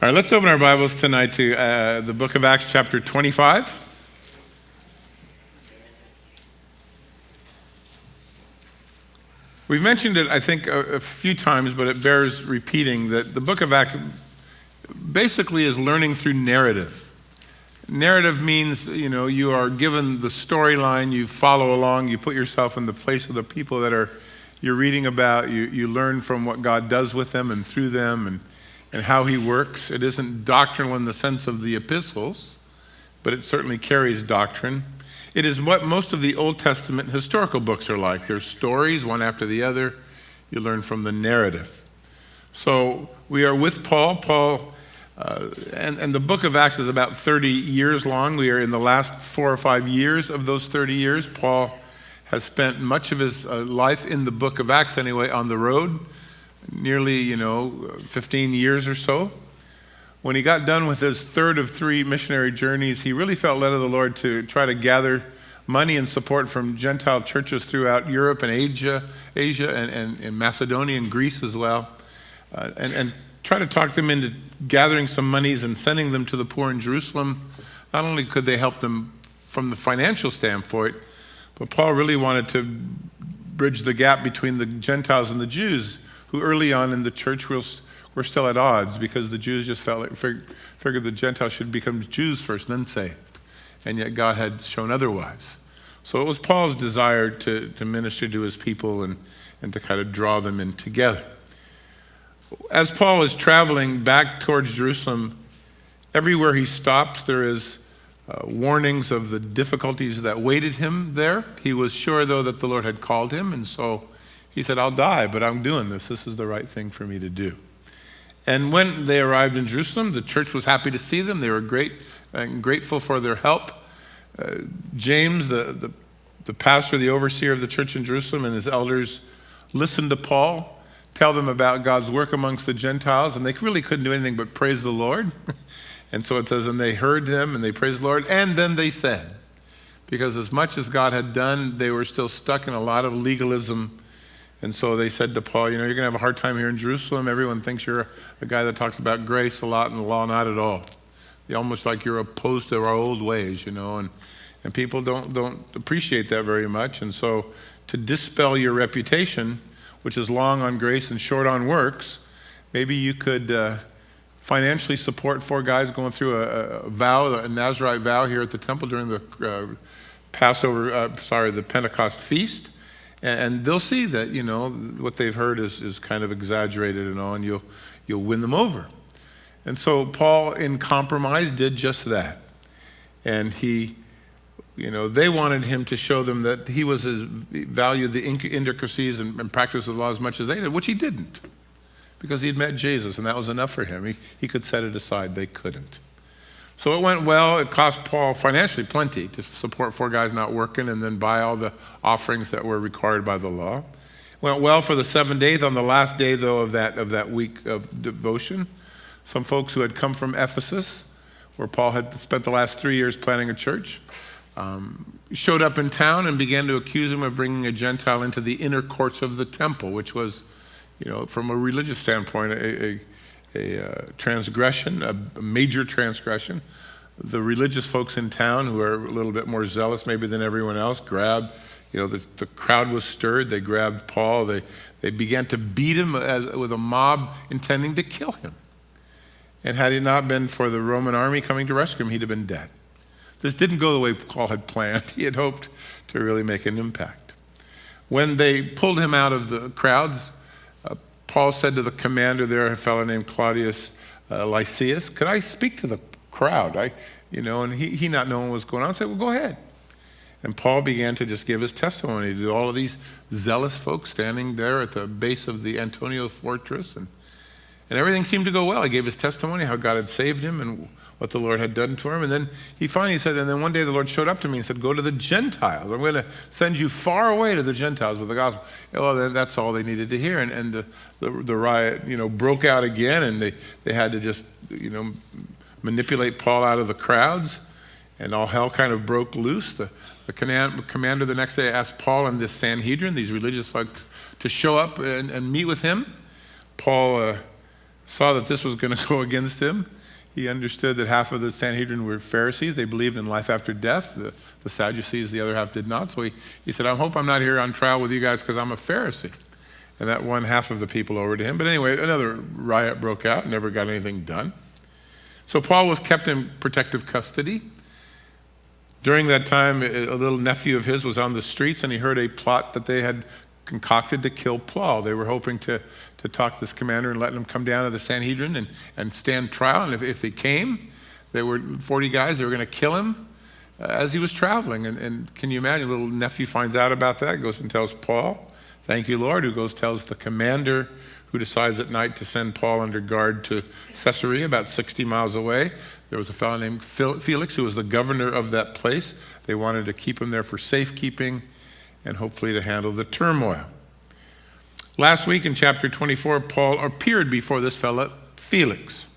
All right, let's open our Bibles tonight to the book of Acts chapter 25. We've mentioned it, I think, a few times, but it bears repeating that the book of Acts basically is learning through narrative. Narrative means, you are given the storyline, you follow along, you put yourself in the place of the people that you're reading about, you learn from what God does with them and through them and how he works. It isn't doctrinal in the sense of the epistles, but it certainly carries doctrine. It is what most of the Old Testament historical books are like. There's stories, one after the other. You learn from the narrative. So we are with Paul. And the book of Acts is about 30 years long. We are in the last 4 or 5 years of those 30 years. Paul has spent much of his life in the book of Acts anyway on the road. Nearly, 15 years or so. When he got done with his third of 3 missionary journeys, he really felt led of the Lord to try to gather money and support from Gentile churches throughout Europe and Asia and Macedonia and Greece as well, and try to talk them into gathering some monies and sending them to the poor in Jerusalem. Not only could they help them from the financial standpoint, but Paul really wanted to bridge the gap between the Gentiles and the Jews, who early on in the church were still at odds because the Jews just figured the Gentiles should become Jews first, then saved. And yet God had shown otherwise. So it was Paul's desire to minister to his people and to kind of draw them in together. As Paul is traveling back towards Jerusalem, everywhere he stops, there is warnings of the difficulties that waited him there. He was sure, though, that the Lord had called him, and so he said, I'll die, but I'm doing this. This is the right thing for me to do. And when they arrived in Jerusalem, the church was happy to see them. They were grateful for their help. James, the pastor, the overseer of the church in Jerusalem, and his elders listened to Paul tell them about God's work amongst the Gentiles, and they really couldn't do anything but praise the Lord. And so it says, and they heard them, and they praised the Lord, and then they said, because as much as God had done, they were still stuck in a lot of legalism. And so they said to Paul, you're going to have a hard time here in Jerusalem. Everyone thinks you're a guy that talks about grace a lot and the law not at all. They almost like you're opposed to our old ways, and people don't appreciate that very much. And so to dispel your reputation, which is long on grace and short on works, maybe you could financially support 4 guys going through a Nazirite vow here at the temple during the the Pentecost feast. And they'll see that, what they've heard is kind of exaggerated and all, and you'll win them over. And so Paul, in compromise, did just that. And they wanted him to show them that he valued the intricacies and practice of the law as much as they did, which he didn't, because he'd met Jesus, and that was enough for him. He could set it aside. They couldn't. So it went well. It cost Paul financially plenty to support 4 guys not working and then buy all the offerings that were required by the law. It went well for the 7 days. On the last day, though, of that week of devotion, some folks who had come from Ephesus, where Paul had spent the last 3 years planning a church, showed up in town and began to accuse him of bringing a Gentile into the inner courts of the temple, which was, from a religious standpoint, a transgression, a major transgression. The religious folks in town, who are a little bit more zealous maybe than everyone else, grabbed, the crowd was stirred. They grabbed Paul. They began to beat him with a mob intending to kill him. And had it not been for the Roman army coming to rescue him, he'd have been dead. This didn't go the way Paul had planned. He had hoped to really make an impact. When they pulled him out of the crowds, Paul said to the commander there, a fellow named Claudius Lysias, could I speak to the crowd? And he not knowing what was going on, said, well, go ahead. And Paul began to just give his testimony to all of these zealous folks standing there at the base of the Antonia fortress. And everything seemed to go well. He gave his testimony, how God had saved him and what the Lord had done for him. And then he finally said, and then one day the Lord showed up to me and said, go to the Gentiles. I'm going to send you far away to the Gentiles with the gospel. Well, that's all they needed to hear. And the riot, broke out again, and they had to just, manipulate Paul out of the crowds, and all hell kind of broke loose. The commander the next day asked Paul and this Sanhedrin, these religious folks, to show up and meet with him. Paul saw that this was going to go against him. He understood that half of the Sanhedrin were Pharisees. They believed in life after death. The Sadducees, the other half, did not. So he said, I hope I'm not here on trial with you guys because I'm a Pharisee. And that won half of the people over to him. But anyway, another riot broke out, never got anything done. So Paul was kept in protective custody. During that time, a little nephew of his was on the streets, and he heard a plot that they had concocted to kill Paul. They were hoping to talk this commander and let him come down to the Sanhedrin and stand trial. And if they came, there were 40 guys, they were going to kill him as he was traveling. And can you imagine, a little nephew finds out about that, goes and tells Paul, thank you, Lord, who goes tells the commander, who decides at night to send Paul under guard to Caesarea, about 60 miles away. There was a fellow named Felix, who was the governor of that place. They wanted to keep him there for safekeeping and hopefully to handle the turmoil. Last week in chapter 24, Paul appeared before this fellow, Felix.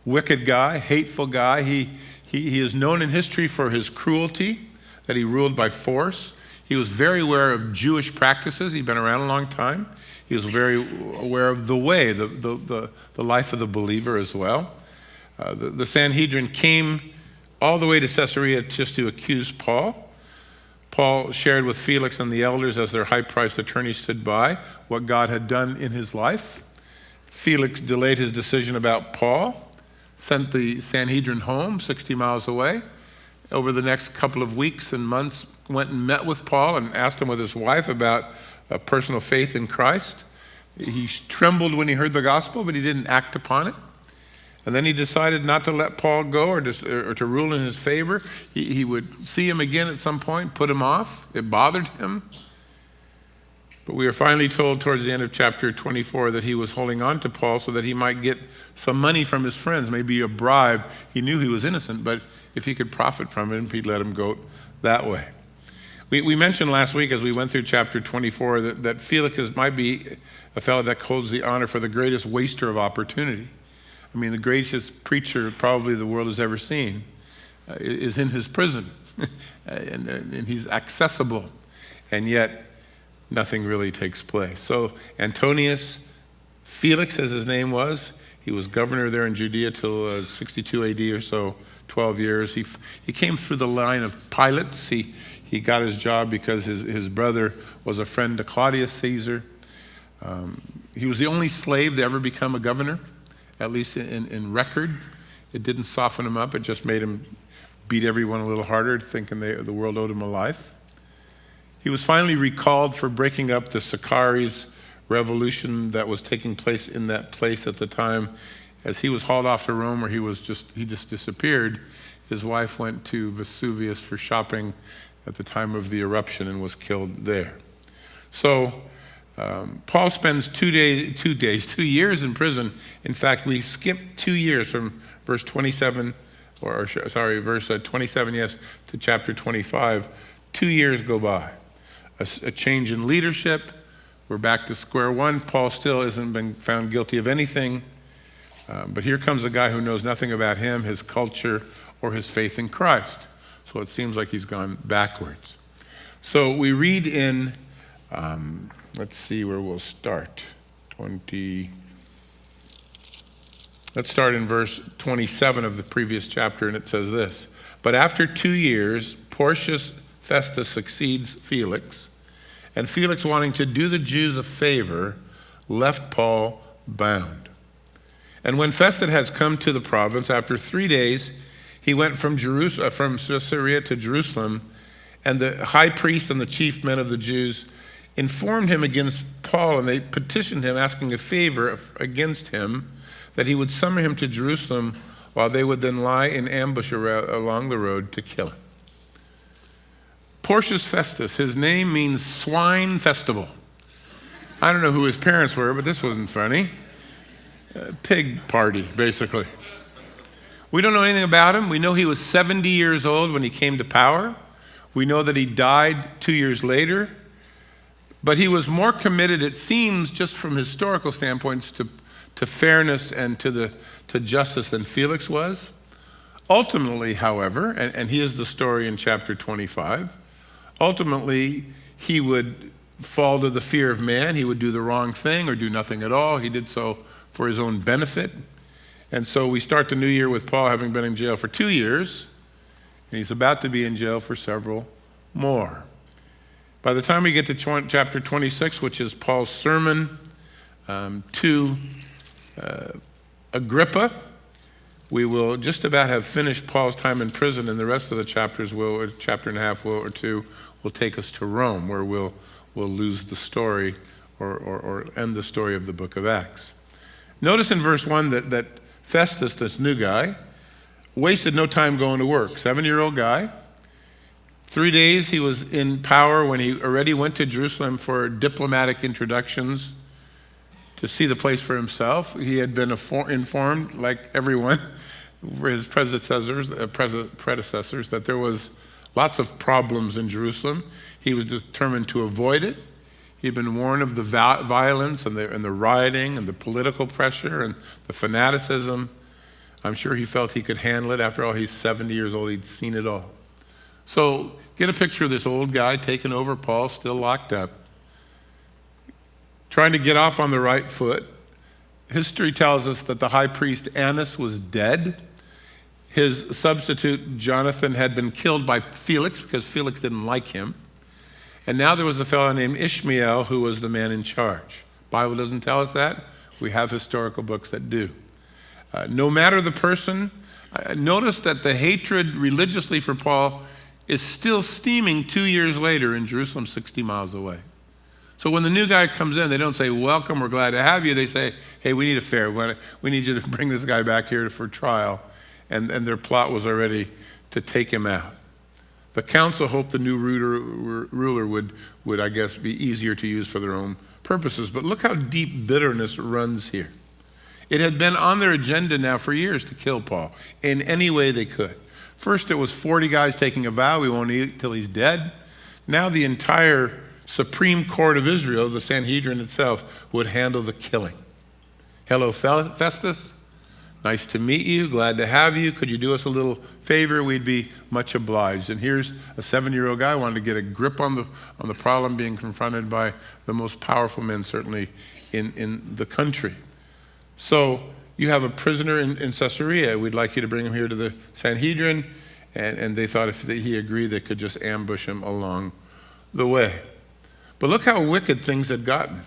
Wicked guy, hateful guy. He is known in history for his cruelty, that he ruled by force. He was very aware of Jewish practices. He'd been around a long time. He was very aware of the way, the life of the believer as well. The Sanhedrin came all the way to Caesarea just to accuse Paul. Paul shared with Felix and the elders, as their high-priced attorney stood by, what God had done in his life. Felix delayed his decision about Paul, sent the Sanhedrin home 60 miles away. Over the next couple of weeks and months, went and met with Paul and asked him with his wife about personal faith in Christ. He trembled when he heard the gospel, but he didn't act upon it. And then he decided not to let Paul go or to rule in his favor. He would see him again at some point, put him off. It bothered him. But we are finally told towards the end of chapter 24 that he was holding on to Paul so that he might get some money from his friends, maybe a bribe. He knew he was innocent, but if he could profit from it, he'd let him go that way. We mentioned last week as we went through chapter 24 that Felix might be a fellow that holds the honor for the greatest waster of opportunity. I mean, the greatest preacher probably the world has ever seen is in his prison, and he's accessible, and yet nothing really takes place. So Antonius Felix, as his name was, he was governor there in Judea till 62 AD or so, 12 years. He came through the line of Pilates. He got his job because his brother was a friend to Claudius Caesar. He was the only slave to ever become a governor, at least in record. It didn't soften him up. It just made him beat everyone a little harder, thinking the world owed him a life. He was finally recalled for breaking up the Sicaries revolution that was taking place in that place at the time. As he was hauled off to Rome, where he just disappeared, his wife went to Vesuvius for shopping at the time of the eruption and was killed there. So Paul spends 2 years in prison. In fact, we skip 2 years from verse 27, verse 27, to chapter 25. 2 years go by. A change in leadership. We're back to square one. Paul still hasn't been found guilty of anything. But here comes a guy who knows nothing about him, his culture, or his faith in Christ. So it seems like he's gone backwards. So we read in, let's see where we'll start. Let's start in verse 27 of the previous chapter, and it says this. But after 2 years, Porcius Festus succeeds Felix, and Felix, wanting to do the Jews a favor, left Paul bound. And when Festus had come to the province, after 3 days, he went from Caesarea to Jerusalem, and the high priest and the chief men of the Jews informed him against Paul, and they petitioned him, asking a favor against him, that he would summon him to Jerusalem, while they would then lie in ambush along the road to kill him. Porcius Festus, his name means swine festival. I don't know who his parents were, but this wasn't funny. Pig party, basically. We don't know anything about him. We know he was 70 years old when he came to power. We know that he died 2 years later. But he was more committed, it seems, just from historical standpoints, to fairness and to justice than Felix was. Ultimately, however, and here's the story in chapter 25, ultimately he would fall to the fear of man. He would do the wrong thing or do nothing at all. He did so for his own benefit. And so we start the new year with Paul having been in jail for 2 years, and he's about to be in jail for several more. By the time we get to chapter 26, which is Paul's sermon to Agrippa, we will just about have finished Paul's time in prison, and the rest of the chapters will, a chapter and a half or two, will take us to Rome, where we'll lose the story or end the story of the book of Acts. Notice in verse 1 that Festus, this new guy, wasted no time going to work. 7-year-old guy. 3 days he was in power when he already went to Jerusalem for diplomatic introductions to see the place for himself. He had been informed, like everyone, his predecessors, that there was lots of problems in Jerusalem. He was determined to avoid it. He'd been warned of the violence and the rioting and the political pressure and the fanaticism. I'm sure he felt he could handle it. After all, he's 70 years old. He'd seen it all. So get a picture of this old guy taking over Paul, still locked up, trying to get off on the right foot. History tells us that the high priest Annas was dead. His substitute Jonathan had been killed by Felix because Felix didn't like him. And now there was a fellow named Ishmael who was the man in charge. Bible doesn't tell us that. We have historical books that do. No matter the person, notice that the hatred religiously for Paul is still steaming 2 years later in Jerusalem, 60 miles away. So when the new guy comes in, they don't say, welcome, we're glad to have you. They say, hey, we need a fair. We need you to bring this guy back here for trial. And their plot was already to take him out. The council hoped the new ruler would, I guess, be easier to use for their own purposes. But look how deep bitterness runs here. It had been on their agenda now for years to kill Paul in any way they could. First, it was 40 guys taking a vow, we won't eat till he's dead. Now the entire Supreme Court of Israel, the Sanhedrin itself, would handle the killing. Hello, Festus. Nice to meet you. Glad to have you. Could you do us a little favor? We'd be much obliged. And here's a 7-year-old guy wanted to get a grip on the problem, being confronted by the most powerful men, certainly in the country. So you have a prisoner in Caesarea. We'd like you to bring him here to the Sanhedrin. And they thought if he agreed, they could just ambush him along the way. But look how wicked things had gotten.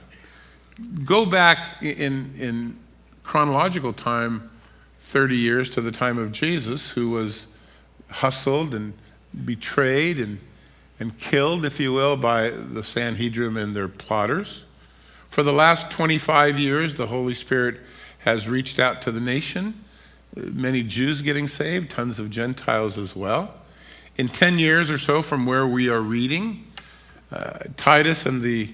Go back in chronological time 30 years to the time of Jesus, who was hustled and betrayed and killed, if you will, by the Sanhedrin and their plotters. For the last 25 years, the Holy Spirit has reached out to the nation. Many Jews getting saved, tons of Gentiles as well. In 10 years or so from where we are reading, Titus and the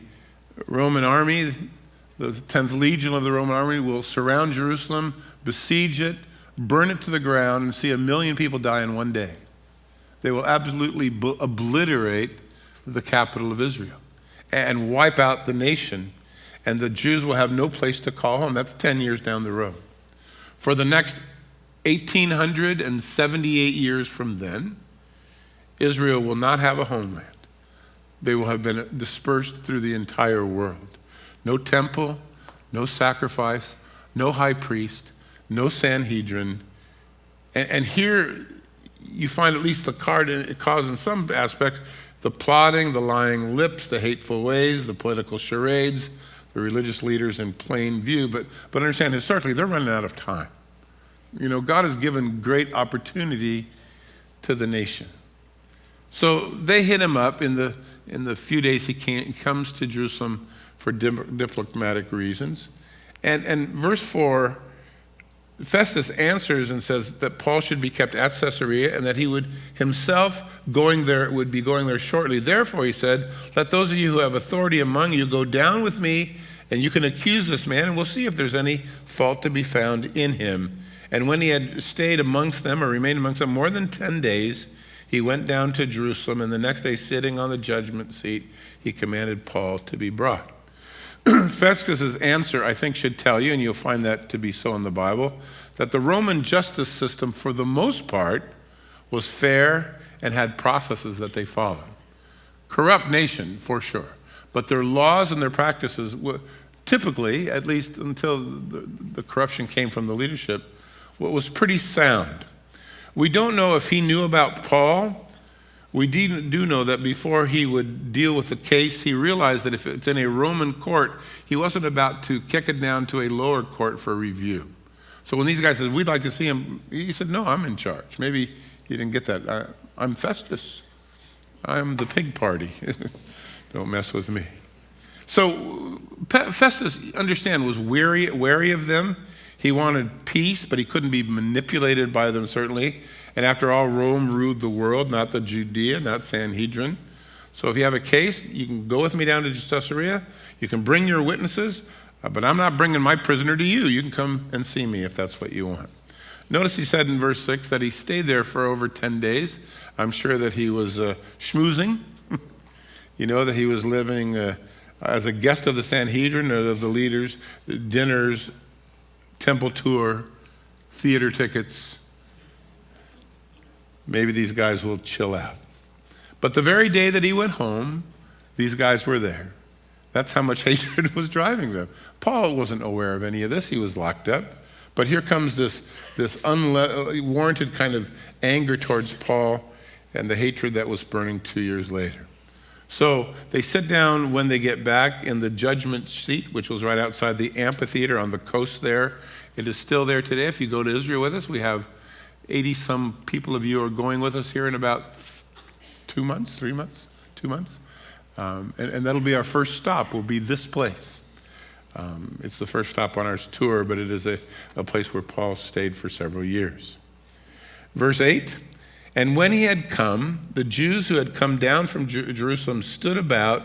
Roman army, the 10th Legion of the Roman army, will surround Jerusalem, besiege it, burn it to the ground, and see 1 million people die in one day. They will absolutely obliterate the capital of Israel and wipe out the nation, and the Jews will have no place to call home. That's 10 years down the road. For the next 1,878 years from then, Israel will not have a homeland. They will have been dispersed through the entire world. No temple, no sacrifice, no high priest, no Sanhedrin. And here you find at least the cause in some aspects, the plotting, the lying lips, the hateful ways, the political charades, the religious leaders in plain view. But understand, historically, they're running out of time. You know, God has given great opportunity to the nation. So they hit him up in the few days he comes to Jerusalem for diplomatic reasons. And verse 4, Festus answers and says that Paul should be kept at Caesarea and that he would himself would be going there shortly. Therefore, he said, let those of you who have authority among you go down with me, and you can accuse this man, and we'll see if there's any fault to be found in him. And when he had stayed amongst them, or remained amongst them more than 10 days, he went down to Jerusalem, and the next day, sitting on the judgment seat, he commanded Paul to be brought. Festus's answer, I think, should tell you, and you'll find that to be so in the Bible, that the Roman justice system, for the most part, was fair and had processes that they followed. Corrupt nation, for sure, but their laws and their practices typically, at least until the corruption came from the leadership, what was pretty sound. We don't know if he knew about Paul. We do know that before he would deal with the case, he realized that if it's in a Roman court, he wasn't about to kick it down to a lower court for review. So when these guys said, we'd like to see him, he said, no, I'm in charge. Maybe he didn't get that. I'm Festus. I'm the pig party. Don't mess with me. So Festus, understand, was wary of them. He wanted peace, but he couldn't be manipulated by them, certainly. And after all, Rome ruled the world, not the Judea, not Sanhedrin. So if you have a case, you can go with me down to Caesarea. You can bring your witnesses, but I'm not bringing my prisoner to you. You can come and see me if that's what you want. Notice he said in verse 6 that he stayed there for over 10 days. I'm sure that he was schmoozing. You know, that he was living as a guest of the Sanhedrin or of the leaders, dinners, temple tour, theater tickets. Maybe these guys will chill out. But the very day that he went home, these guys were there. That's how much hatred was driving them. Paul wasn't aware of any of this. He was locked up. But here comes this unwarranted kind of anger towards Paul and the hatred that was burning 2 years later. So they sit down when they get back in the judgment seat, which was right outside the amphitheater on the coast there. It is still there today. If you go to Israel with us, we have 80-some people of you are going with us here in about 2 months, 3 months, 2 months. And that'll be our first stop, will be this place. It's the first stop on our tour, but it is a place where Paul stayed for several years. Verse 8, and when he had come, the Jews who had come down from Jerusalem stood about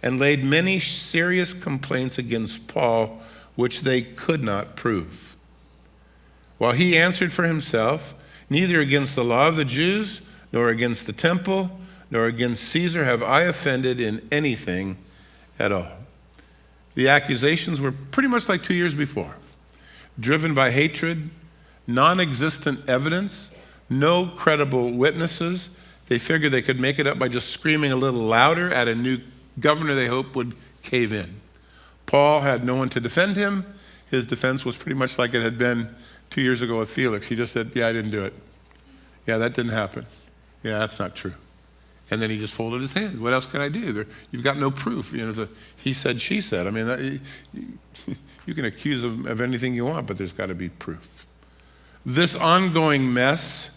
and laid many serious complaints against Paul, which they could not prove. While he answered for himself, neither against the law of the Jews, nor against the temple, nor against Caesar have I offended in anything at all. The accusations were pretty much like 2 years before, driven by hatred, non-existent evidence, no credible witnesses. They figured they could make it up by just screaming a little louder at a new governor they hoped would cave in. Paul had no one to defend him. His defense was pretty much like it had been 2 years ago with Felix. He just said, yeah, I didn't do it. Yeah, that didn't happen. Yeah, that's not true. And then he just folded his hands. What else can I do? You've got no proof. You know, he said, she said. I mean, you can accuse of anything you want, but there's got to be proof. This ongoing mess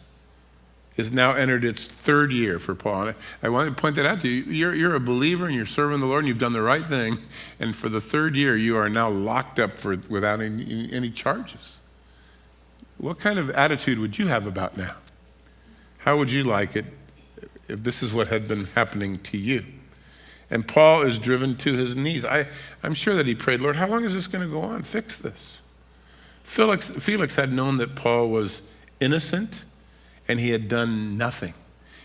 is now entered its third year for Paul. And I want to point that out to you. You're a believer and you're serving the Lord and you've done the right thing. And for the third year, you are now locked up without any charges. What kind of attitude would you have about now? How would you like it if this is what had been happening to you? And Paul is driven to his knees. I'm sure that he prayed, Lord, how long is this going to go on? Fix this. Felix had known that Paul was innocent and he had done nothing.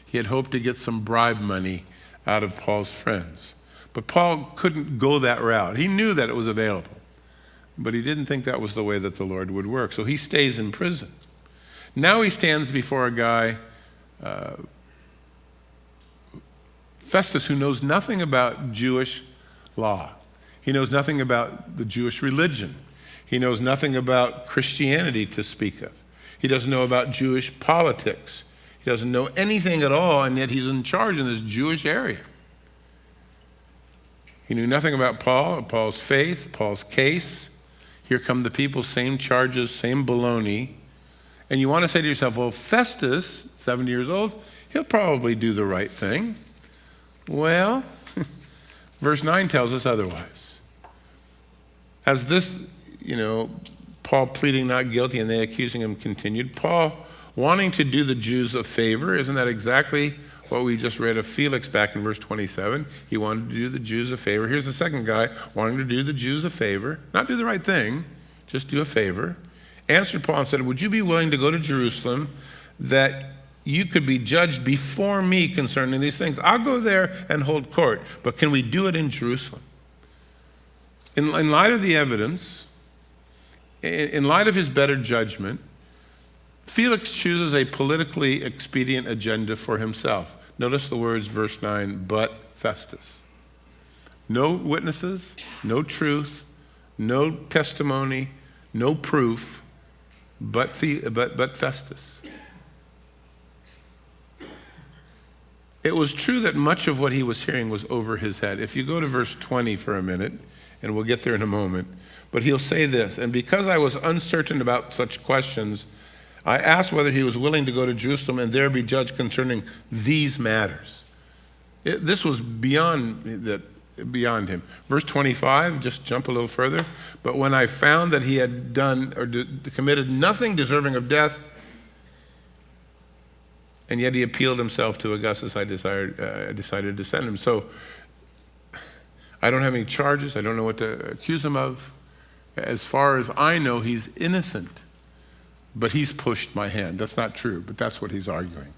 He had hoped to get some bribe money out of Paul's friends. But Paul couldn't go that route. He knew that it was available, but he didn't think that was the way that the Lord would work. So he stays in prison. Now he stands before a guy, Festus, who knows nothing about Jewish law. He knows nothing about the Jewish religion. He knows nothing about Christianity to speak of. He doesn't know about Jewish politics. He doesn't know anything at all, and yet he's in charge in this Jewish area. He knew nothing about Paul's faith, Paul's case. Here come the people, same charges, same baloney. And you want to say to yourself, well, Festus, 70 years old, he'll probably do the right thing. Well, verse 9 tells us otherwise. As this, Paul pleading not guilty and they accusing him continued, Paul wanting to do the Jews a favor, isn't that exactly what we just read of Felix back in verse 27? He wanted to do the Jews a favor. Here's the second guy wanting to do the Jews a favor, not do the right thing, just do a favor. Answered Paul and said, would you be willing to go to Jerusalem that you could be judged before me concerning these things? I'll go there and hold court, but can we do it in Jerusalem? In light of the evidence, in light of his better judgment, Felix chooses a politically expedient agenda for himself. Notice the words, verse 9, but Festus. No witnesses, no truth, No testimony, no proof, but Festus. It was true that much of what he was hearing was over his head. If you go to verse 20 for a minute, and we'll get there in a moment, but he'll say this, and because I was uncertain about such questions, I asked whether he was willing to go to Jerusalem and there be judged concerning these matters. This was beyond him. Verse 25, just jump a little further. But when I found that he had done or committed nothing deserving of death, and yet he appealed himself to Augustus, I decided to send him. So I don't have any charges. I don't know what to accuse him of. As far as I know, he's innocent. But he's pushed my hand. That's not true, but that's what he's arguing.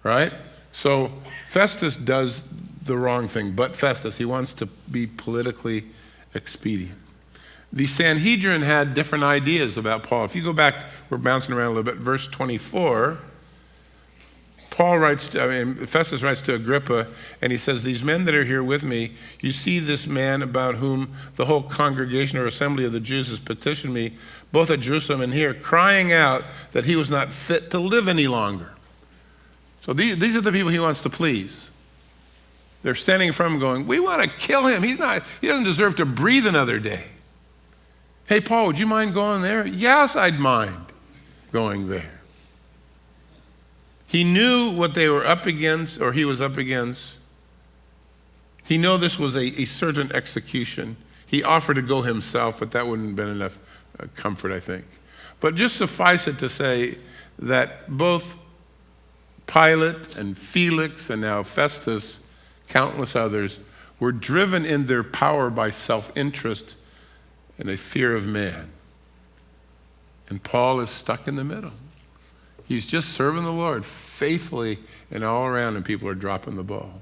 Right? So Festus does the wrong thing. But Festus, he wants to be politically expedient. The Sanhedrin had different ideas about Paul. If you go back, we're bouncing around a little bit, verse 24, Festus writes to Agrippa, and he says, these men that are here with me, you see this man about whom the whole congregation or assembly of the Jews has petitioned me, both at Jerusalem and here, crying out that he was not fit to live any longer. So these are the people he wants to please. They're standing in front of him going, we want to kill him. He doesn't deserve to breathe another day. Hey, Paul, would you mind going there? Yes, I'd mind going there. He knew what they were up against, or he was up against. He knew this was a certain execution. He offered to go himself, but that wouldn't have been enough comfort, I think. But just suffice it to say that both Pilate and Felix and now Festus, countless others, were driven in their power by self-interest and a fear of man. And Paul is stuck in the middle. He's just serving the Lord faithfully, and all around him people are dropping the ball.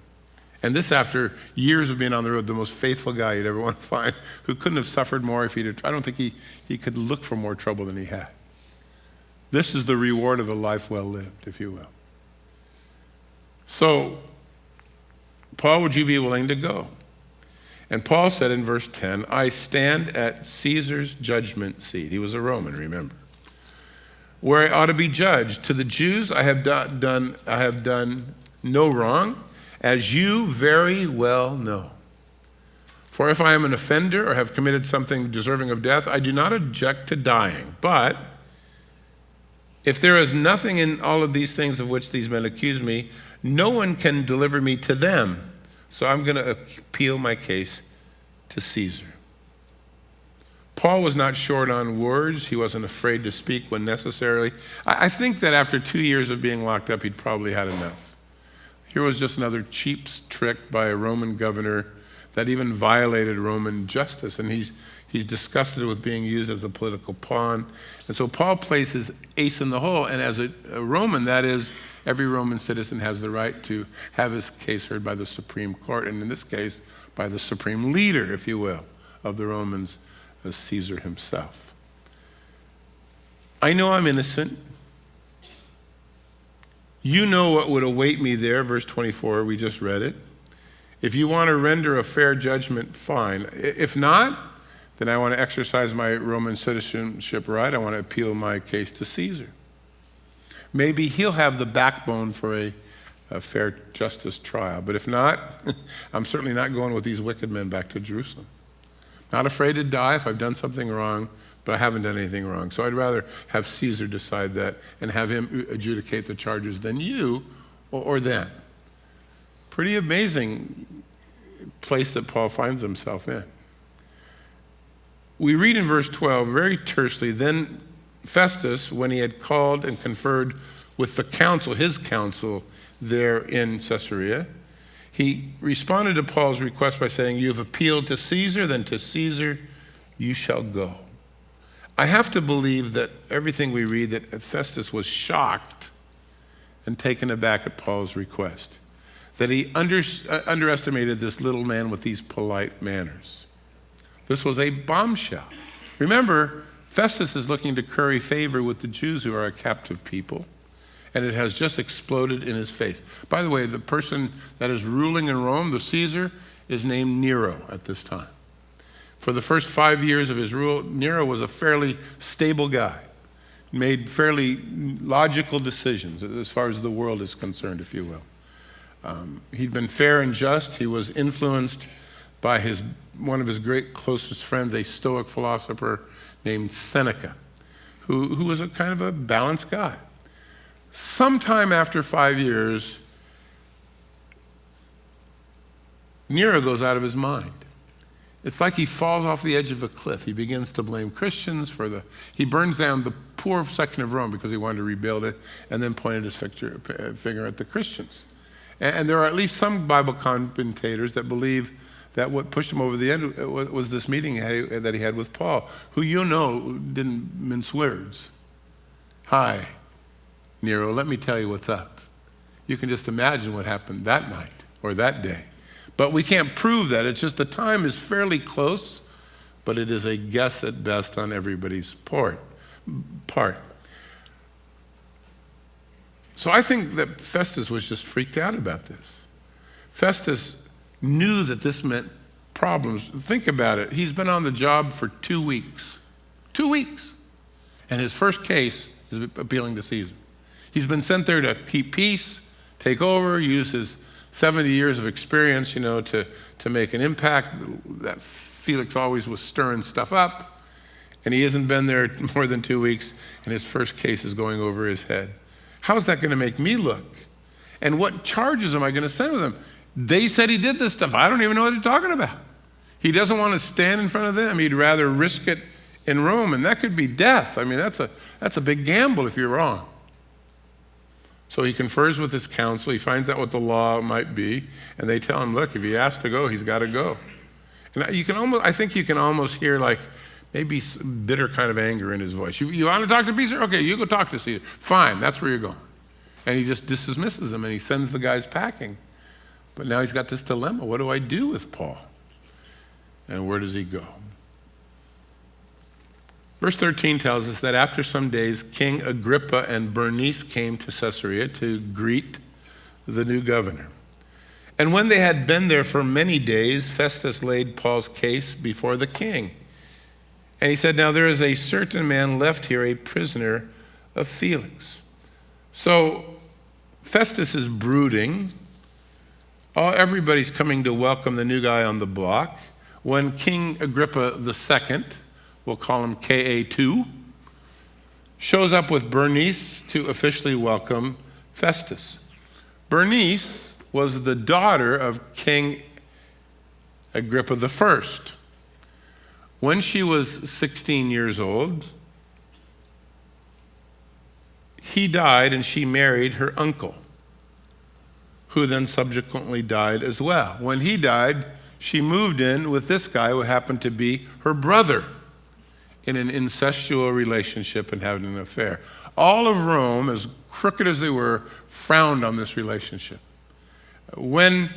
And this after years of being on the road, the most faithful guy you'd ever want to find, who couldn't have suffered more if I don't think he could look for more trouble than he had. This is the reward of a life well lived, if you will. So, Paul, would you be willing to go? And Paul said in verse 10, I stand at Caesar's judgment seat. He was a Roman, remember. Where I ought to be judged. To the Jews I have done no wrong, as you very well know. For if I am an offender or have committed something deserving of death, I do not object to dying. But if there is nothing in all of these things of which these men accuse me, no one can deliver me to them. So I'm going to appeal my case to Caesar. Paul was not short on words. He wasn't afraid to speak when necessary. I think that after 2 years of being locked up, he'd probably had enough. Here was just another cheap trick by a Roman governor that even violated Roman justice, and he's disgusted with being used as a political pawn. And so Paul plays his ace in the hole, and as a Roman, that is, every Roman citizen has the right to have his case heard by the Supreme Court, and in this case, by the supreme leader, if you will, of the Romans, Caesar himself. I know I'm innocent. You know what would await me there, verse 24, we just read it. If you want to render a fair judgment, fine. If not, then I want to exercise my Roman citizenship right. I want to appeal my case to Caesar. Maybe he'll have the backbone for a fair justice trial. But if not, I'm certainly not going with these wicked men back to Jerusalem. Not afraid to die if I've done something wrong, but I haven't done anything wrong. So I'd rather have Caesar decide that and have him adjudicate the charges than you or them. Pretty amazing place that Paul finds himself in. We read in verse 12 very tersely, then Festus, when he had called and conferred with the council, his council there in Caesarea, he responded to Paul's request by saying, you have appealed to Caesar, then to Caesar you shall go. I have to believe that everything we read, that Festus was shocked and taken aback at Paul's request, that he underestimated this little man with these polite manners. This was a bombshell. Remember, Festus is looking to curry favor with the Jews who are a captive people, and it has just exploded in his face. By the way, the person that is ruling in Rome, the Caesar, is named Nero at this time. For the first 5 years of his rule, Nero was a fairly stable guy, made fairly logical decisions as far as the world is concerned, if you will. He'd been fair and just. He was influenced by one of his great closest friends, a Stoic philosopher named Seneca, who was a kind of a balanced guy. Sometime after 5 years, Nero goes out of his mind. It's like he falls off the edge of a cliff. He begins to blame Christians he burns down the poor section of Rome because he wanted to rebuild it, and then pointed his finger at the Christians. And there are at least some Bible commentators that believe that what pushed him over the end was this meeting that he had with Paul, who didn't mince words. Hi, Nero, let me tell you what's up. You can just imagine what happened that night or that day. But we can't prove that. It's just the time is fairly close, but it is a guess at best on everybody's part. So I think that Festus was just freaked out about this. Festus knew that this meant problems. Think about it. He's been on the job for 2 weeks. 2 weeks. And his first case is appealing to Caesar. He's been sent there to keep peace, take over, use his 70 years of experience, to make an impact. That Felix always was stirring stuff up, and he hasn't been there more than 2 weeks, and his first case is going over his head. How's that going to make me look? And what charges am I going to send with him? They said he did this stuff. I don't even know what they're talking about. He doesn't want to stand in front of them. He'd rather risk it in Rome, and that could be death. I mean, that's a big gamble if you're wrong. So he confers with his counsel. He finds out what the law might be, and they tell him, look, if he has to go, he's got to go. And I think you can almost hear like maybe some bitter kind of anger in his voice. You want to talk to Caesar? Okay, you go talk to Caesar. Fine, that's where you're going. And he just dismisses him, and he sends the guys packing. But now he's got this dilemma. What do I do with Paul? And where does he go? Verse 13 tells us that after some days, King Agrippa and Bernice came to Caesarea to greet the new governor. And when they had been there for many days, Festus laid Paul's case before the king. And he said, now there is a certain man left here, a prisoner of Felix. So Festus is brooding. Everybody's coming to welcome the new guy on the block. When King Agrippa II, we'll call him KA2, shows up with Bernice to officially welcome Festus. Bernice was the daughter of King Agrippa I. When she was 16 years old, he died and she married her uncle, who then subsequently died as well. When he died, she moved in with this guy who happened to be her brother, in an incestual relationship and having an affair. All of Rome, as crooked as they were, frowned on this relationship. When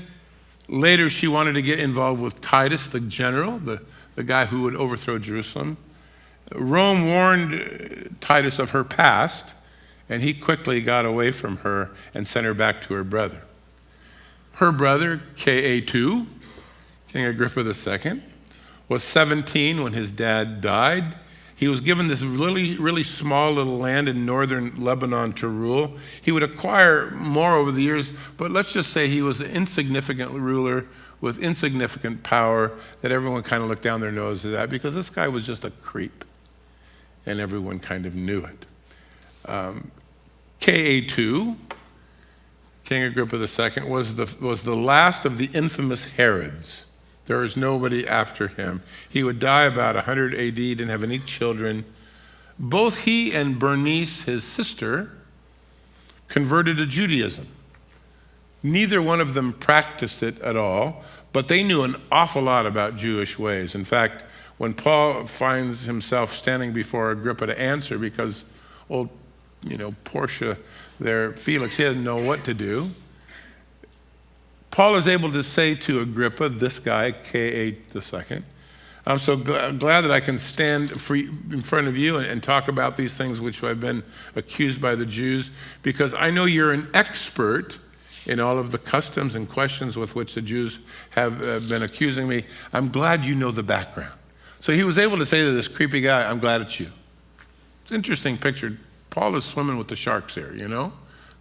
later she wanted to get involved with Titus, the general, the guy who would overthrow Jerusalem, Rome warned Titus of her past, and he quickly got away from her and sent her back to her brother. Her brother, KA2, King Agrippa II, was 17 when his dad died. He was given this really, really small little land in northern Lebanon to rule. He would acquire more over the years, but let's just say he was an insignificant ruler with insignificant power that everyone kind of looked down their nose at that because this guy was just a creep, and everyone kind of knew it. KA2, King Agrippa II, was the last of the infamous Herods. There is nobody after him. He would die about 100 AD, didn't have any children. Both he and Bernice, his sister, converted to Judaism. Neither one of them practiced it at all, but they knew an awful lot about Jewish ways. In fact, when Paul finds himself standing before Agrippa to answer because old, Portia there, Felix, he didn't know what to do. Paul is able to say to Agrippa, this guy, KA2, I'm so glad that I can stand in front of you and talk about these things which I've been accused by the Jews, because I know you're an expert in all of the customs and questions with which the Jews have been accusing me. I'm glad you know the background. So he was able to say to this creepy guy, I'm glad it's you. It's an interesting picture. Paul is swimming with the sharks here, you know?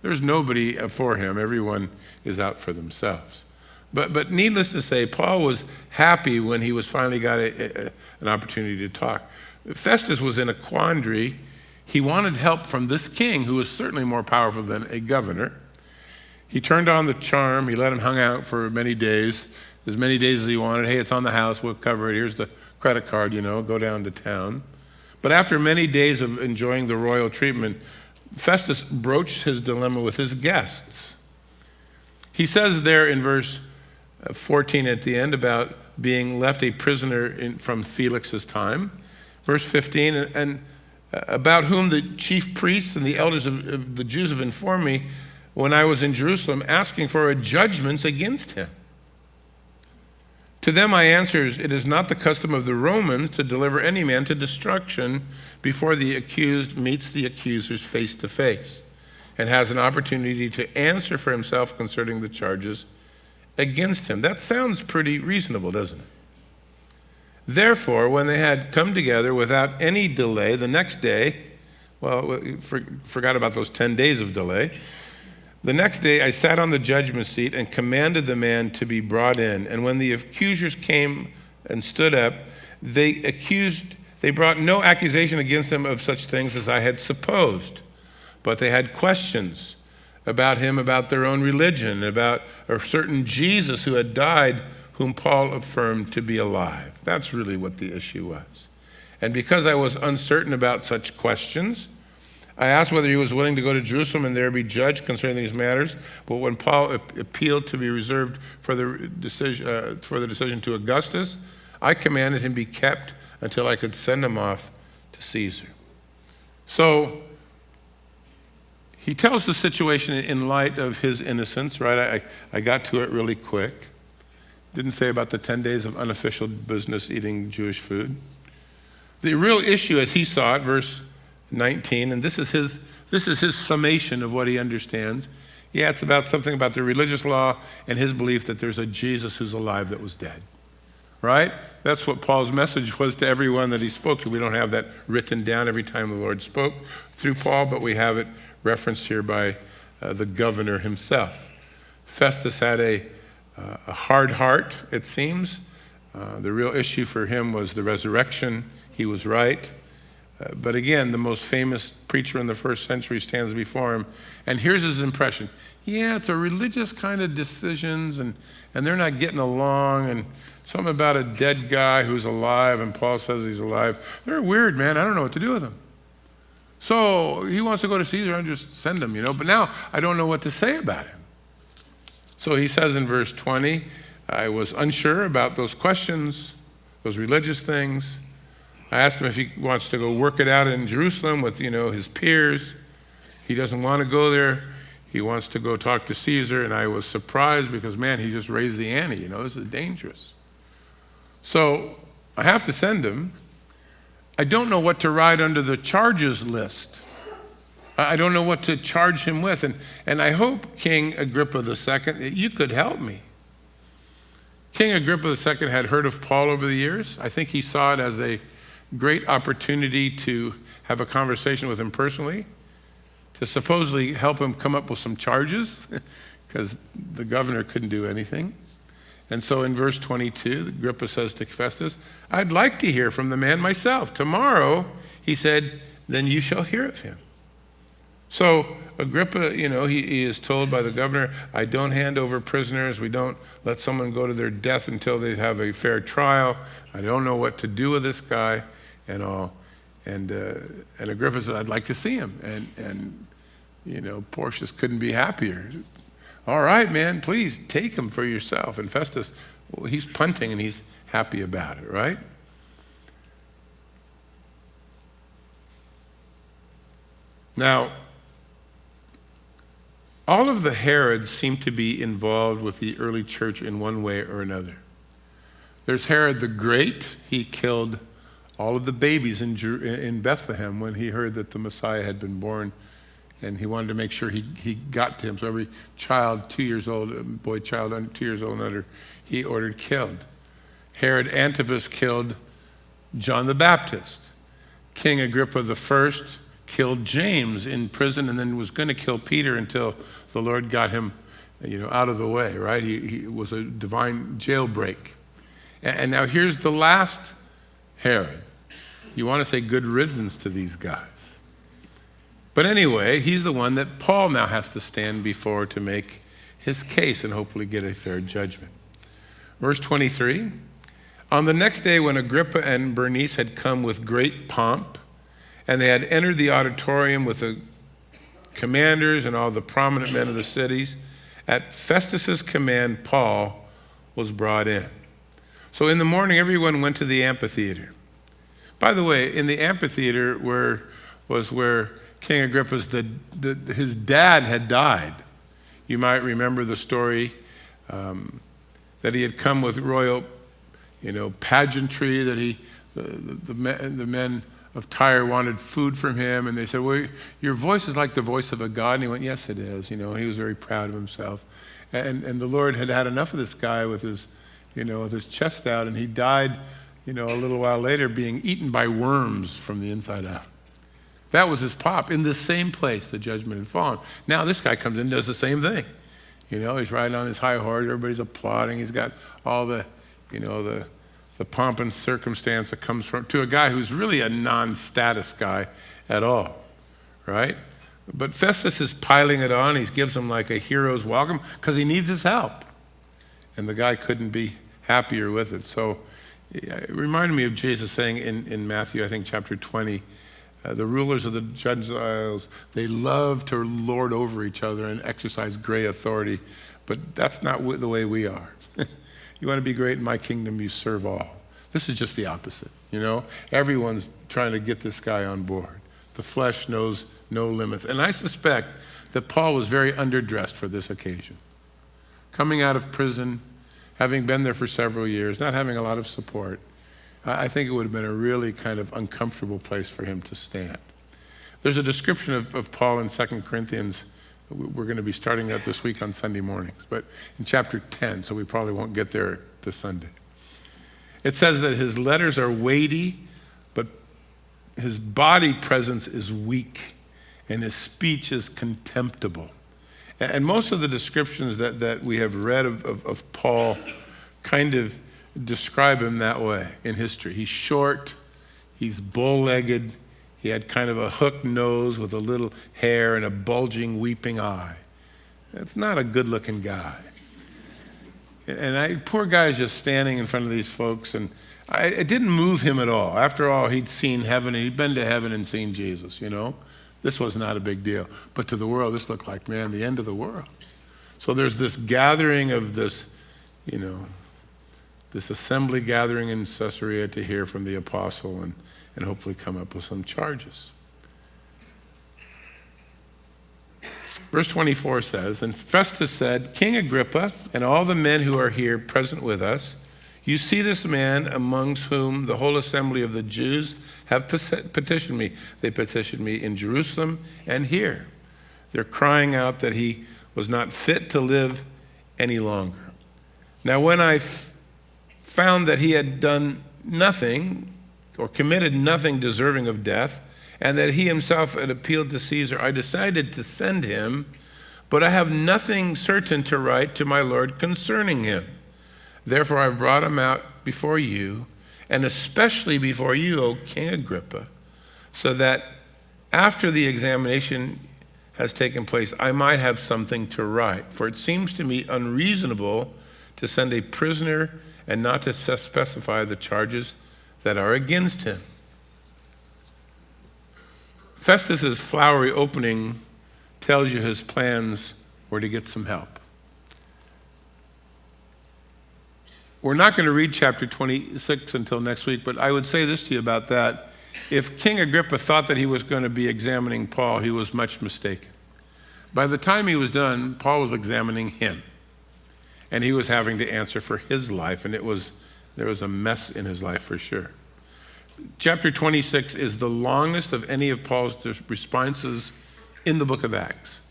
There's nobody for him. Everyone is out for themselves. But needless to say, Paul was happy when he was finally got an opportunity to talk. Festus was in a quandary. He wanted help from this king, who was certainly more powerful than a governor. He turned on the charm. He let him hang out for many days, as many days as he wanted. Hey, it's on the house. We'll cover it. Here's the credit card, you know, go down to town. But after many days of enjoying the royal treatment, Festus broached his dilemma with his guests. He says there in verse 14 at the end about being left a prisoner from Felix's time. Verse 15, and about whom the chief priests and the elders of the Jews have informed me when I was in Jerusalem, asking for a judgment against him. To them I answered, it is not the custom of the Romans to deliver any man to destruction before the accused meets the accusers face to face and has an opportunity to answer for himself concerning the charges against him. That sounds pretty reasonable, doesn't it? Therefore, when they had come together without any delay, the next day, well, forgot about those 10 days of delay. The next day I sat on the judgment seat and commanded the man to be brought in. And when the accusers came and stood up, they brought no accusation against him of such things as I had supposed. But they had questions about him, about their own religion, about a certain Jesus who had died, whom Paul affirmed to be alive. That's really what the issue was. And because I was uncertain about such questions, I asked whether he was willing to go to Jerusalem and there be judged concerning these matters. But when Paul appealed to be reserved for the decision to Augustus, I commanded him be kept until I could send him off to Caesar. So he tells the situation in light of his innocence, right? I got to it really quick. Didn't say about the 10 days of unofficial business eating Jewish food. The real issue as he saw it, verse 19, and this is his summation of what he understands. Yeah, it's about something about the religious law and his belief that there's a Jesus who's alive that was dead, right? That's what Paul's message was to everyone that he spoke to. We don't have that written down every time the Lord spoke through Paul, but we have it referenced here by the governor himself. Festus had a hard heart, it seems. The real issue for him was the resurrection. He was right. But again, the most famous preacher in the first century stands before him, and here's his impression. Yeah, it's a religious kind of decisions, and they're not getting along, and something about a dead guy who's alive, and Paul says he's alive. They're weird, man. I don't know what to do with them. So he wants to go to Caesar, I'll just send him, But now I don't know what to say about him. So he says in verse 20, I was unsure about those questions, those religious things. I asked him if he wants to go work it out in Jerusalem with, his peers. He doesn't want to go there. He wants to go talk to Caesar. And I was surprised because, man, he just raised the ante. This is dangerous. So I have to send him. I don't know what to write under the charges list. I don't know what to charge him with. And I hope, King Agrippa II, you could help me. King Agrippa II had heard of Paul over the years. I think he saw it as a great opportunity to have a conversation with him personally, to supposedly help him come up with some charges, because the governor couldn't do anything. And so in verse 22, Agrippa says to Festus, I'd like to hear from the man myself. Tomorrow, he said, then you shall hear of him. So Agrippa, he is told by the governor, I don't hand over prisoners. We don't let someone go to their death until they have a fair trial. I don't know what to do with this guy and all. And Agrippa said, I'd like to see him. And Porcius couldn't be happier. All right, man, please take him for yourself. And Festus, well, he's punting and he's happy about it, right? Now, all of the Herods seem to be involved with the early church in one way or another. There's Herod the Great. He killed all of the babies in Bethlehem when he heard that the Messiah had been born, and he wanted to make sure he got to him. So every child 2 years old, boy child 2 years old and under, he ordered killed. Herod Antipas killed John the Baptist. King Agrippa I killed James in prison and then was going to kill Peter until the Lord got him, out of the way, right? He was a divine jailbreak. And now here's the last Herod. You want to say good riddance to these guys. But anyway, he's the one that Paul now has to stand before to make his case and hopefully get a fair judgment. Verse 23, on the next day when Agrippa and Bernice had come with great pomp, and they had entered the auditorium with the commanders and all the prominent men of the cities, at Festus's command, Paul was brought in. So in the morning, everyone went to the amphitheater. By the way, in the amphitheater was where King Agrippa's, his dad had died. You might remember the story that he had come with royal, pageantry, that the men of Tyre wanted food from him, and they said, well, your voice is like the voice of a god. And he went, yes, it is. He was very proud of himself. And the Lord had had enough of this guy with his chest out, and he died, a little while later being eaten by worms from the inside out. That was his pop. In the same place the judgment had fallen. Now this guy comes in and does the same thing. He's riding on his high horse, everybody's applauding, he's got all the pomp and circumstance that comes to a guy who's really a non-status guy at all, right? But Festus is piling it on. He gives him like a hero's welcome because he needs his help. And the guy couldn't be happier with it. So it reminded me of Jesus saying in Matthew, I think chapter 20, the rulers of the Gentiles, they love to lord over each other and exercise great authority, but that's not the way we are. You want to be great in my kingdom, you serve all. This is just the opposite, Everyone's trying to get this guy on board. The flesh knows no limits. And I suspect that Paul was very underdressed for this occasion. Coming out of prison, having been there for several years, not having a lot of support, I think it would have been a really kind of uncomfortable place for him to stand. There's a description of Paul in 2 Corinthians. We're going to be starting that this week on Sunday mornings, but in chapter 10, so we probably won't get there this Sunday. It says that his letters are weighty, but his body presence is weak, and his speech is contemptible. And most of the descriptions that we have read of Paul kind of describe him that way in history. He's short, he's bull-legged, he had kind of a hooked nose with a little hair and a bulging, weeping eye. That's not a good-looking guy. And poor guy's just standing in front of these folks, and it didn't move him at all. After all, he'd seen heaven, he'd been to heaven and seen Jesus, This was not a big deal. But to the world, this looked like, man, the end of the world. So there's this gathering of this, this assembly gathering in Caesarea to hear from the apostle and hopefully come up with some charges. Verse 24 says, and Festus said, King Agrippa and all the men who are here present with us, you see this man amongst whom the whole assembly of the Jews have petitioned me. They petitioned me in Jerusalem and here. They're crying out that he was not fit to live any longer. Now when I found that he had done nothing or committed nothing deserving of death, and that he himself had appealed to Caesar, I decided to send him, but I have nothing certain to write to my Lord concerning him. Therefore I've brought him out before you, and especially before you, O King Agrippa, so that after the examination has taken place, I might have something to write. For it seems to me unreasonable to send a prisoner and not to specify the charges that are against him. Festus's flowery opening tells you his plans were to get some help. We're not going to read chapter 26 until next week, but I would say this to you about that. If King Agrippa thought that he was going to be examining Paul, he was much mistaken. By the time he was done, Paul was examining him, and he was having to answer for his life, and there was a mess in his life for sure. Chapter 26 is the longest of any of Paul's responses in the book of Acts.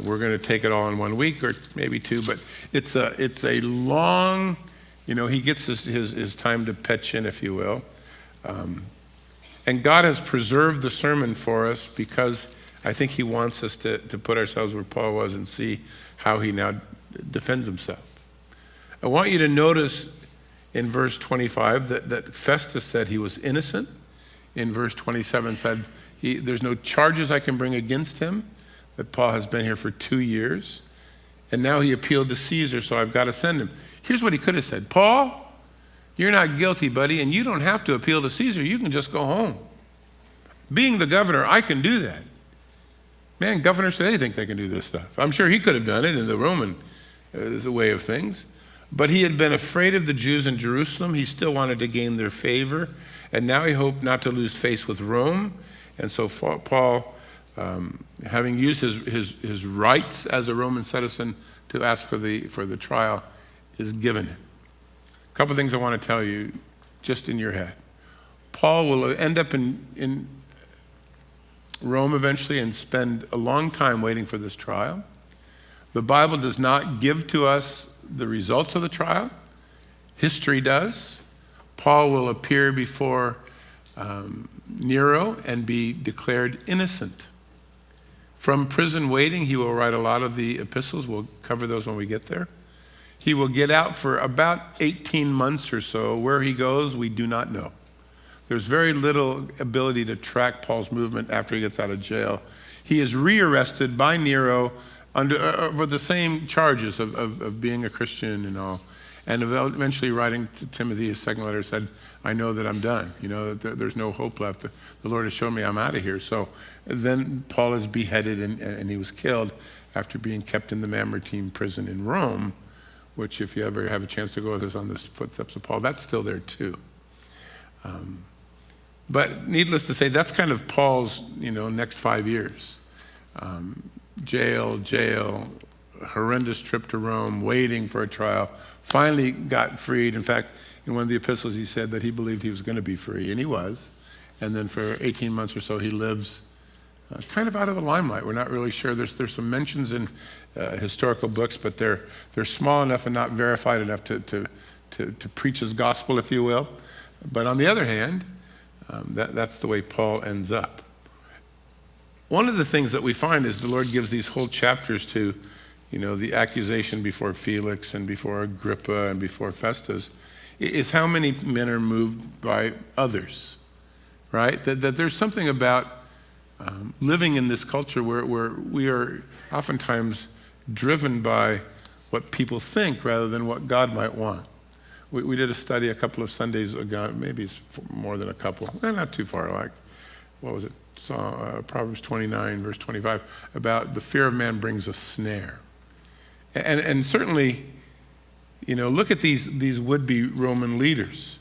We're going to take it all in 1 week or maybe two, but it's a long, he gets his time to pitch in, if you will. And God has preserved the sermon for us because I think he wants us to put ourselves where Paul was and see how he now defends himself. I want you to notice in verse 25 that Festus said he was innocent. In verse 27 said, there's no charges I can bring against him, that Paul has been here for 2 years. And now he appealed to Caesar, so I've got to send him. Here's what he could have said. Paul, you're not guilty, buddy, and you don't have to appeal to Caesar. You can just go home. Being the governor, I can do that. Man, governors today think they can do this stuff. I'm sure he could have done it in the Roman way of things. But he had been afraid of the Jews in Jerusalem. He still wanted to gain their favor. And now he hoped not to lose face with Rome. And so Paul, having used his rights as a Roman citizen to ask for the trial, is given him. A couple of things I want to tell you just in your head. Paul will end up in Rome eventually and spend a long time waiting for this trial. The Bible does not give to us the results of the trial. History does. Paul will appear before Nero and be declared innocent. From prison waiting, he will write a lot of the epistles. We'll cover those when we get there. He will get out for about 18 months or so. Where he goes, we do not know. There's very little ability to track Paul's movement after he gets out of jail. He is rearrested by Nero for the same charges of being a Christian and all. And eventually writing to Timothy, his second letter, said, I know that I'm done. You know, that there's no hope left. The Lord has shown me I'm out of here. So then Paul is beheaded and he was killed after being kept in the Mamertine prison in Rome, which if you ever have a chance to go with us on the footsteps of Paul, that's still there too. But needless to say, that's kind of Paul's, next 5 years. Jail, horrendous trip to Rome, waiting for a trial, finally got freed. In fact, in one of the epistles, he said that he believed he was going to be free, and he was. And then for 18 months or so, he lives kind of out of the limelight. We're not really sure. There's some mentions in historical books, but they're small enough and not verified enough to preach his gospel, if you will. But on the other hand, that's the way Paul ends up. One of the things that we find is the Lord gives these whole chapters to, the accusation before Felix and before Agrippa and before Festus, is how many men are moved by others, right? That there's something about living in this culture where we are oftentimes driven by what people think rather than what God might want. We did a study a couple of Sundays ago, maybe it's more than a couple, not too far, like, what was it? Proverbs 29, verse 25, about the fear of man brings a snare. And certainly, look at these would-be Roman leaders.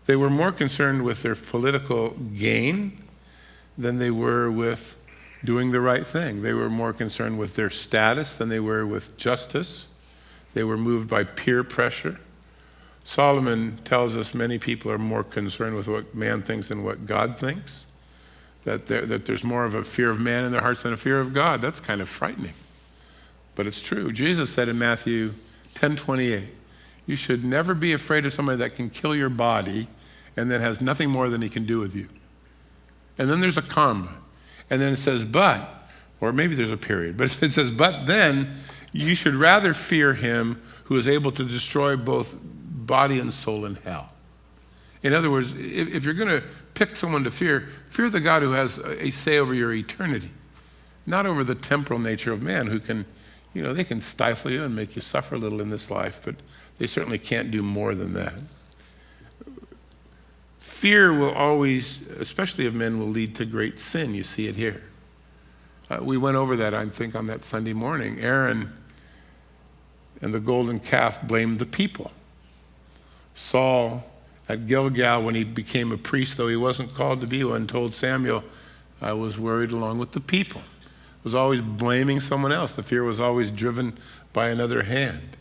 They were more concerned with their political gain than they were with doing the right thing. They were more concerned with their status than they were with justice. They were moved by peer pressure. Solomon tells us many people are more concerned with what man thinks than what God thinks. That there's more of a fear of man in their hearts than a fear of God. That's kind of frightening. But it's true. Jesus said in Matthew 10:28, you should never be afraid of somebody that can kill your body and that has nothing more than he can do with you. And then there's a comma. And then it says, but, or maybe there's a period, but it says, but then you should rather fear him who is able to destroy both body and soul in hell. In other words, if you're going to pick someone to fear the God who has a say over your eternity, not over the temporal nature of man who can, they can stifle you and make you suffer a little in this life, but they certainly can't do more than that. Fear will always, especially of men, will lead to great sin. You see it here. We went over that, I think, on that Sunday morning. Aaron and the golden calf blamed the people. Saul at Gilgal, when he became a priest, though he wasn't called to be one, told Samuel, I was worried along with the people. Was always blaming someone else. The fear was always driven by another hand.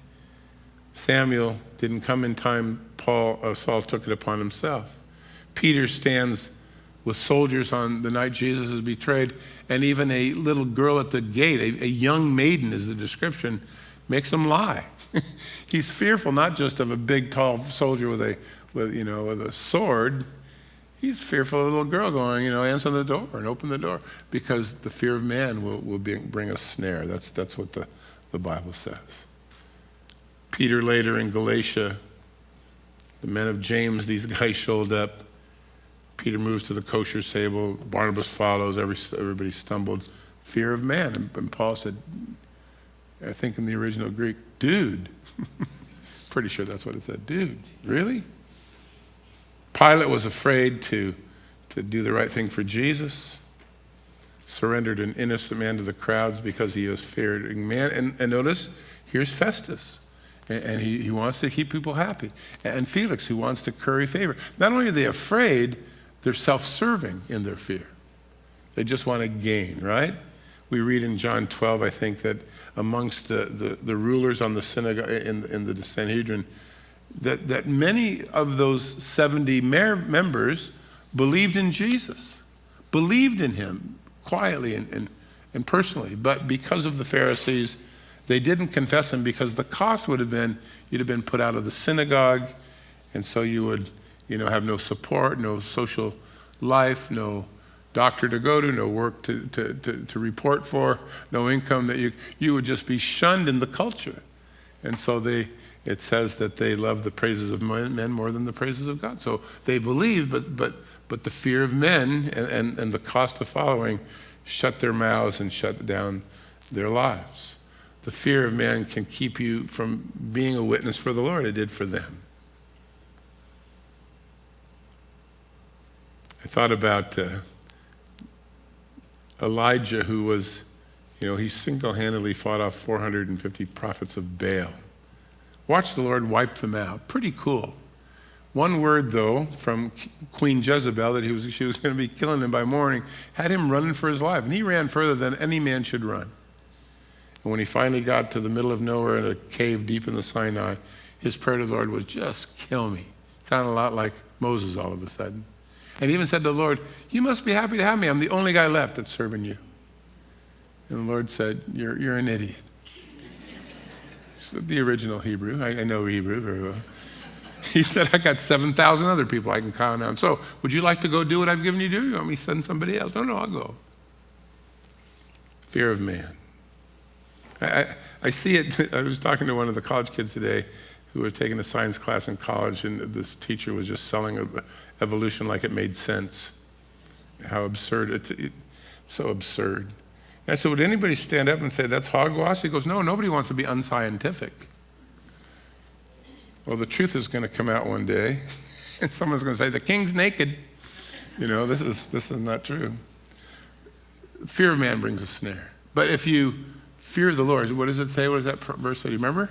Samuel didn't come in time. Saul took it upon himself. Peter stands with soldiers on the night Jesus is betrayed, and even a little girl at the gate, a young maiden is the description, makes him lie. He's fearful not just of a big, tall soldier with a sword. He's fearful of a little girl going, answer the door and open the door, because the fear of man will bring a snare. That's what the Bible says. Peter later in Galatia, the men of James, these guys showed up. Peter moves to the kosher table. Barnabas follows. Everybody stumbled. Fear of man. And Paul said, I think in the original Greek, dude. Pretty sure that's what it said. Dude, really? Pilate was afraid to do the right thing for Jesus. Surrendered an innocent man to the crowds because he was fearing man. And notice, here's Festus. And he wants to keep people happy. And Felix, who wants to curry favor. Not only are they afraid, they're self-serving in their fear. They just want to gain, right? We read in John 12, I think, that amongst the rulers on the synagogue, in the Sanhedrin, that many of those 70 members believed in Jesus, believed in him quietly and personally. But because of the Pharisees, they didn't confess him, because the cost would have been, you'd have been put out of the synagogue, and so you would have no support, no social life, no doctor to go to, no work to report for, no income, that you would just be shunned in the culture. And so it says that they loved the praises of men more than the praises of God. So they believed, but the fear of men and the cost of following shut their mouths and shut down their lives. The fear of man can keep you from being a witness for the Lord. It did for them. I thought about Elijah, who was, he single-handedly fought off 450 prophets of Baal. Watch the Lord wipe them out. Pretty cool. One word, though, from Queen Jezebel, that she was going to be killing him by morning, had him running for his life. And he ran further than any man should run. And when he finally got to the middle of nowhere in a cave deep in the Sinai, his prayer to the Lord was, just kill me. Sounded a lot like Moses all of a sudden. And he even said to the Lord, you must be happy to have me. I'm the only guy left that's serving you. And the Lord said, you're an idiot. It's the original Hebrew. I know Hebrew very well. He said, I got 7,000 other people I can count on. So would you like to go do what I've given you to do? You want me to send somebody else? No, I'll go. Fear of man. I see it. I was talking to one of the college kids today who was taking a science class in college, and this teacher was just selling evolution like it made sense. How absurd. It's so absurd. And I said, would anybody stand up and say, that's hogwash? He goes, no, nobody wants to be unscientific. Well, the truth is going to come out one day, and someone's going to say, the king's naked. This is not true. Fear of man brings a snare. But if you fear the Lord, what does it say? What does that verse say? Do you remember?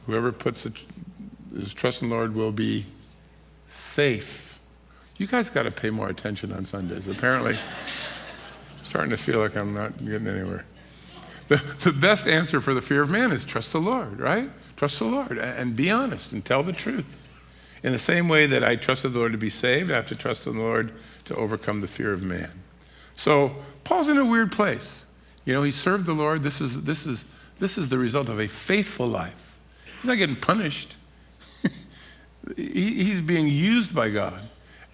Whoever puts his trust in the Lord will be safe. You guys got to pay more attention on Sundays. Apparently, I'm starting to feel like I'm not getting anywhere. The best answer for the fear of man is trust the Lord, right? Trust the Lord and be honest and tell the truth. In the same way that I trusted the Lord to be saved, I have to trust in the Lord to overcome the fear of man. So Paul's in a weird place. He served the Lord. This is the result of a faithful life. He's not getting punished. He's being used by God.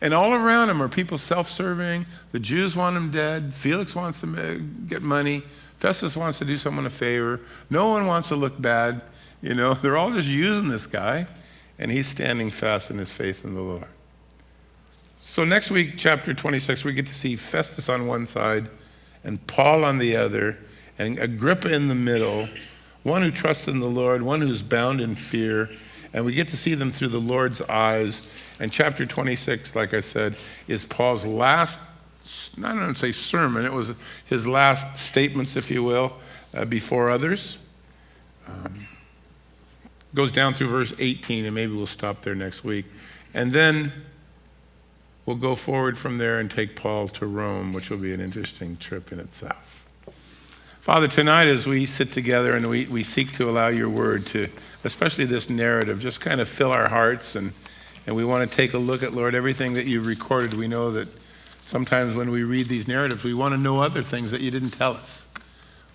And all around him are people self-serving. The Jews want him dead. Felix wants to get money. Festus wants to do someone a favor. No one wants to look bad. They're all just using this guy. And he's standing fast in his faith in the Lord. So next week, chapter 26, we get to see Festus on one side and Paul on the other, and Agrippa in the middle, one who trusts in the Lord, one who's bound in fear, and we get to see them through the Lord's eyes. And chapter 26, like I said, is Paul's last, I don't want to say sermon, it was his last statements, if you will, before others. Goes down through verse 18, and maybe we'll stop there next week. And then we'll go forward from there and take Paul to Rome, which will be an interesting trip in itself. Father, tonight as we sit together and we seek to allow your word to, especially this narrative, just kind of fill our hearts, and we want to take a look at, Lord, everything that you've recorded. We know that sometimes when we read these narratives, we want to know other things that you didn't tell us.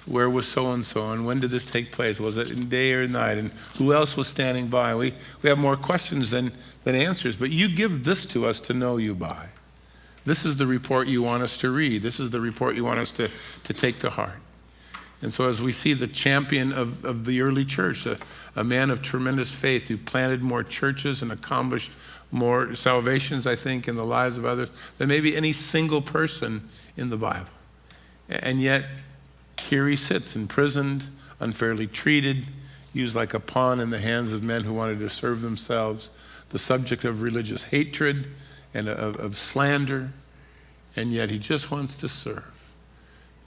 Where was so-and-so, and when did this take place? Was it in day or night? And who else was standing by? We have more questions than answers, but you give this to us to know you by. This is the report you want us to read. This is the report you want us to take to heart. And so as we see the champion of the early church, a man of tremendous faith who planted more churches and accomplished more salvations, I think, in the lives of others than maybe any single person in the Bible. And yet, here he sits, imprisoned, unfairly treated, used like a pawn in the hands of men who wanted to serve themselves, the subject of religious hatred and of slander, and yet he just wants to serve.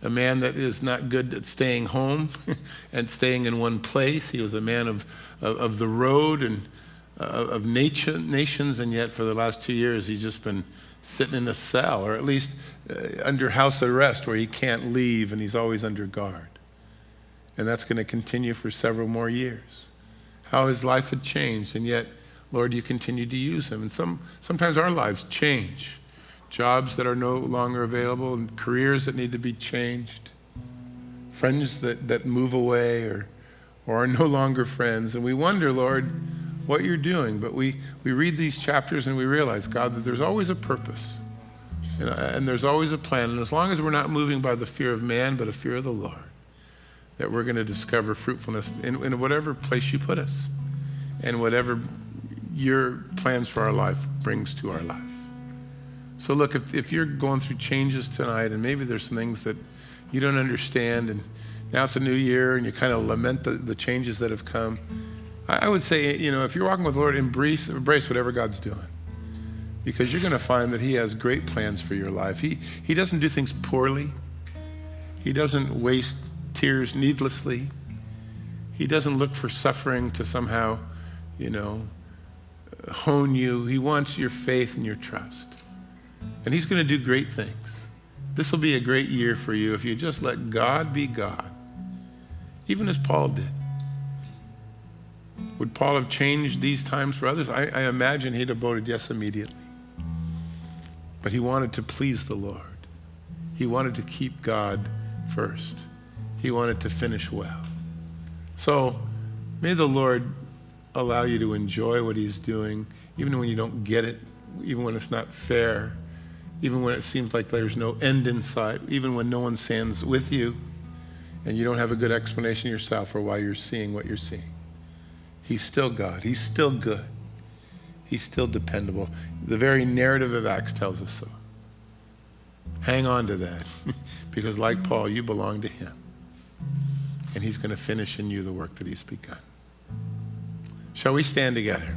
A man that is not good at staying home and staying in one place. He was a man of the road and of nations, and yet for the last 2 years he's just been sitting in a cell, or at least under house arrest where he can't leave and he's always under guard. And that's going to continue for several more years. How his life had changed, and yet, Lord, you continue to use him. And sometimes our lives change. Jobs that are no longer available, and careers that need to be changed. Friends that move away or are no longer friends. And we wonder, Lord, what you're doing. But we read these chapters and we realize, God, that there's always a purpose. And there's always a plan. And as long as we're not moving by the fear of man, but a fear of the Lord, that we're going to discover fruitfulness in whatever place you put us, and whatever your plans for our life brings to our life. So look, if you're going through changes tonight, and maybe there's some things that you don't understand, and now it's a new year and you kind of lament the changes that have come, I would say, if you're walking with the Lord, embrace whatever God's doing. Because you're going to find that he has great plans for your life. He doesn't do things poorly. He doesn't waste tears needlessly. He doesn't look for suffering to somehow, hone you. He wants your faith and your trust. And he's going to do great things. This will be a great year for you if you just let God be God, even as Paul did. Would Paul have changed these times for others? I imagine he'd have voted yes immediately. But he wanted to please the Lord. He wanted to keep God first. He wanted to finish well. So may the Lord allow you to enjoy what he's doing, even when you don't get it, even when it's not fair, even when it seems like there's no end in sight, even when no one stands with you and you don't have a good explanation yourself for why you're seeing what you're seeing. He's still God. He's still good. He's still dependable. The very narrative of Acts tells us so. Hang on to that, because like Paul, you belong to him. And he's going to finish in you the work that he's begun. Shall we stand together?